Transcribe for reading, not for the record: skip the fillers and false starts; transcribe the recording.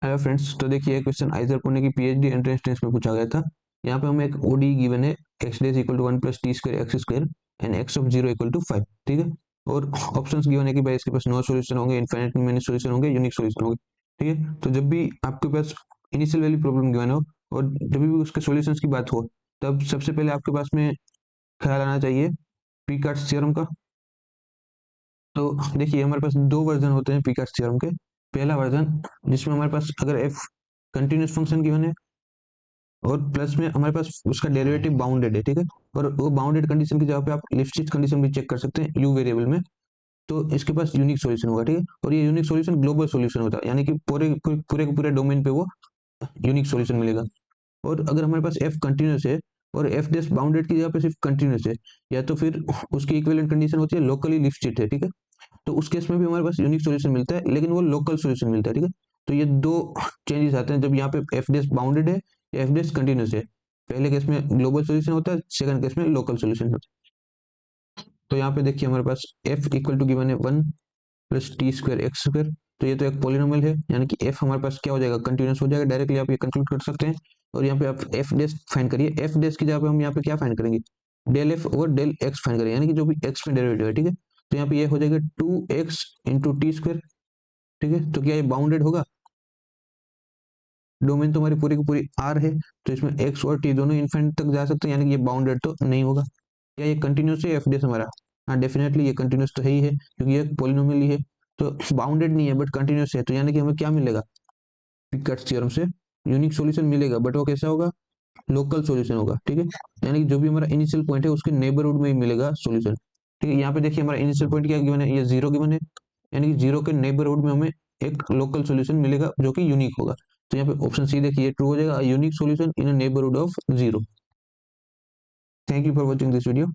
Hello friends, तो देखिए question आइजर Pune की पीएचडी एंट्रेंस टेस्ट में पूछा गया था। यहाँ पे हमें एक ओडी गिवन है, x dash equal to 1 + t² x² and x of 0 equal to 5। ठीक है। और ऑप्शंस गिवन है कि भाई इसके पास नो सॉल्यूशन होंगे, इनफाइनाइट मेनी सॉल्यूशन होंगे, यूनिक सॉल्यूशन होंगे। ठीक है। तो जब भी आपके पास इनिशियल वैल्यू प्रॉब्लम गिवन हो और जब भी उसके सॉल्यूशंस की बात हो, तब सबसे पहले आपके पास में ख्याल आना चाहिए पीकार्ट्स थ्योरम का। तो देखिए हमारे पास दो वर्जन होते हैं पीकार्ट्स थ्योरम के। पहला वर्जन जिसमें हमारे पास अगर एफ कंटिन्यूस फंक्शन गिवन है और प्लस में हमारे पास उसका डेरिवेटिव बाउंडेड है। ठीक है। और वो बाउंडेड कंडीशन की जगह पे आप लिप्सिच कंडीशन भी चेक कर सकते हैं यू वेरिएबल में। तो इसके पास यूनिक सॉल्यूशन होगा। ठीक है। और ये यूनिक सॉल्यूशन ग्लोबल सॉल्यूशन होता है, यानी कि पूरे पूरे के पूरे डोमेन पे वो यूनिक सॉल्यूशन मिलेगा। और अगर हमारे पास एफ कंटिन्यूस है और एफ डेस बाउंडेड की जगह पे सिर्फ कंटिन्यूस है, या तो फिर उसकी इक्विवेलेंट कंडीशन होती है लोकली लिप्सिच है। ठीक है। तो उस केस में भी हमारे पास यूनिक सॉल्यूशन मिलता है, लेकिन वो लोकल सॉल्यूशन मिलता है। ठीक है। तो ये दो चेंजेस आते हैं जब यहाँ पे एफ डेस बाउंडेड है या एफ डेस कंटिन्यूस है। पहले केस में ग्लोबल सॉल्यूशन होता है, सेकंड केस में लोकल सॉल्यूशन होता है। तो यहाँ पे देखिए हमारे पास एफ इक्वल टू गिवन है 1 + t² x²। तो ये तो एक पोलिनोमियल है, यानी कि एफ हमारे पास क्या हो जाएगा, कंटिन्यूस हो जाएगा। डायरेक्टली आप ये कंक्लूड कर सकते हैं। और यहाँ पे आप एफ डेस फाइंड करिए। एफ डेस की जगह पे हम यहाँ पे क्या फाइंड करेंगे, डेल एफ और डेल एक्स फाइंड करेंगे, यानी कि जो भी एक्स में डेरिवेटिव है। ठीक है। तो यहाँ पे ये हो जाएगा 2x × t²। ठीक है। तो क्या ये बाउंडेड होगा, डोमेन तो हमारी पूरी की पूरी आर है, तो इसमें एक्स और टी दोनों इन्फिनिट तक जा सकते हैं, यानी कि ये बाउंडेड तो नहीं होगा। क्या ये कंटिन्यूस है एफ डेस हमारा, हाँ डेफिनेटली ये कंटिन्यूस तो है ही है, क्योंकि ये पॉलिनोमियल ही है। तो बाउंडेड नहीं है बट कंटिन्यूस है, तो यानी कि हमें क्या मिलेगा, पिकार्ट्स थ्योरम से यूनिक सॉल्यूशन मिलेगा, बट वो कैसा होगा, लोकल सॉल्यूशन होगा। ठीक है। यानी कि जो भी हमारा इनिशियल पॉइंट है उसके नेबरहुड में ही मिलेगा सॉल्यूशन। ठीक है। यहाँ पे देखिए हमारा इनिशियल पॉइंट क्या गिवन है, ये 0 गिवन है, यानी कि 0 के नेबरहुड में हमें एक लोकल सॉल्यूशन मिलेगा जो कि यूनिक होगा। तो यहाँ पे ऑप्शन सी देखिए ट्रू हो जाएगा, unique solution in neighbourhood of 0। Thank you for watching this video.